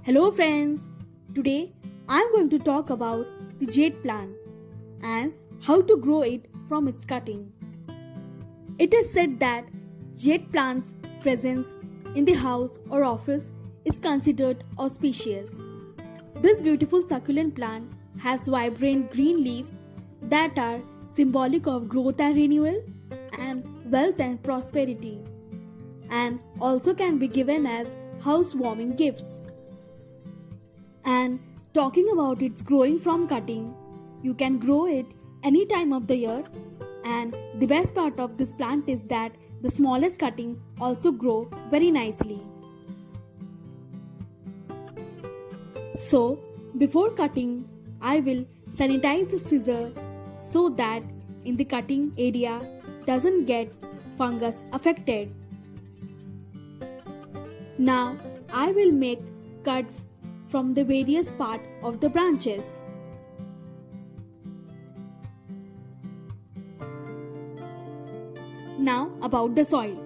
Hello friends, today I am going to talk about the jade plant and how to grow it from its cutting. It is said that jade plant's presence in the house or office is considered auspicious. This beautiful succulent plant has vibrant green leaves that are symbolic of growth and renewal and wealth and prosperity, and also can be given as housewarming gifts. And talking about its growing from cutting, you can grow it any time of the year, and the best part of this plant is that the smallest cuttings also grow very nicely. So, before cutting, I will sanitize the scissor so that in the cutting area doesn't get fungus affected. Now, I will make cuts from the various part of the branches. Now about the soil.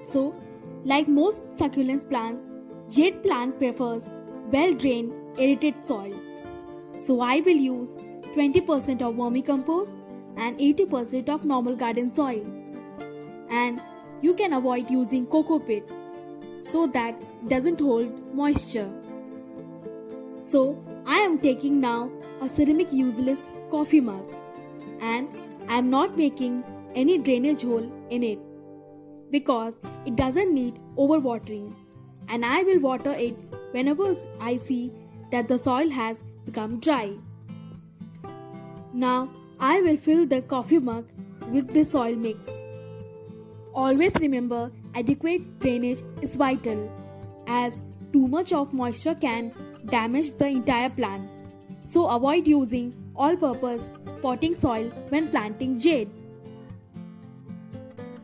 So, like most succulent plants, jade plant prefers well-drained, aerated soil. So I will use 20% of vermicompost and 80% of normal garden soil. And you can avoid using coco pit so that doesn't hold moisture. So I am taking now a ceramic useless coffee mug, and I am not making any drainage hole in it because it doesn't need overwatering, and I will water it whenever I see that the soil has become dry. Now I will fill the coffee mug with the soil mix. Always remember, adequate drainage is vital, as too much of moisture can damage the entire plant. So avoid using all-purpose potting soil when planting jade.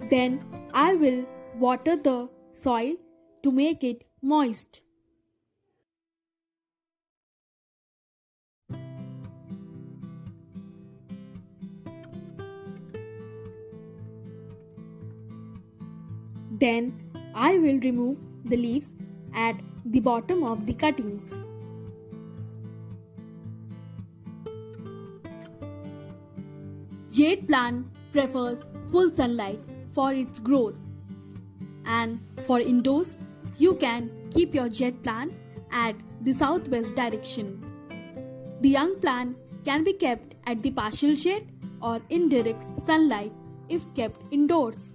Then I will water the soil to make it moist. Then I will remove the leaves at the bottom of the cuttings. Jade plant prefers full sunlight for its growth, and for indoors, you can keep your jade plant at the southwest direction. The young plant can be kept at the partial shade or indirect sunlight if kept indoors.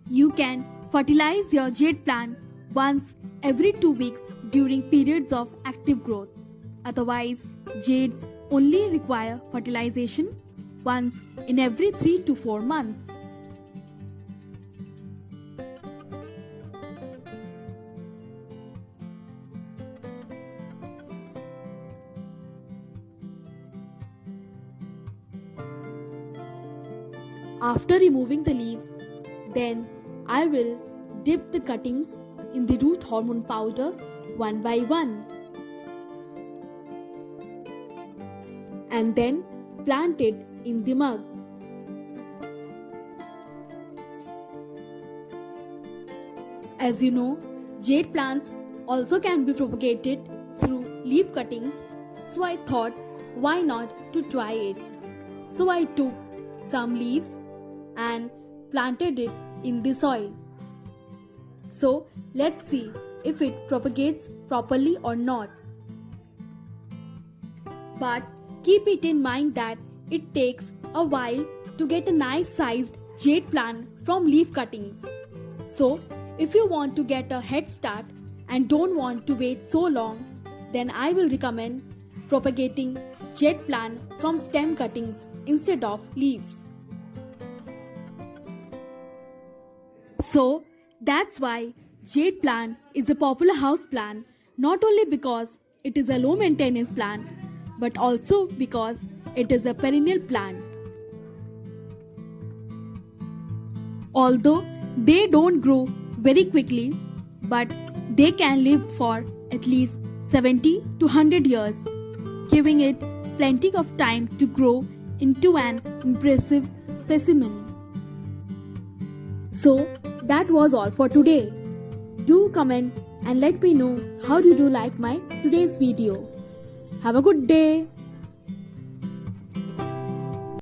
You can fertilize your jade plant once every 2 weeks during periods of active growth. Otherwise, jades only require fertilization once in every 3 to 4 months. After removing the leaves, then I will dip the cuttings in the root hormone powder one by one, and then plant it in the mug. As you know, jade plants also can be propagated through leaf cuttings, so I thought, why not to try it? So I took some leaves and planted it in the soil. So let's see if it propagates properly or not. But keep it in mind that it takes a while to get a nice sized jade plant from leaf cuttings. So if you want to get a head start and don't want to wait so long, then I will recommend propagating jade plant from stem cuttings instead of leaves. So that's why jade plant is a popular house plant, not only because it is a low maintenance plant, but also because it is a perennial plant. Although they don't grow very quickly, but they can live for at least 70 to 100 years, giving it plenty of time to grow into an impressive specimen. So that was all for today. Do comment and let me know how did you like my today's video. Have a good day.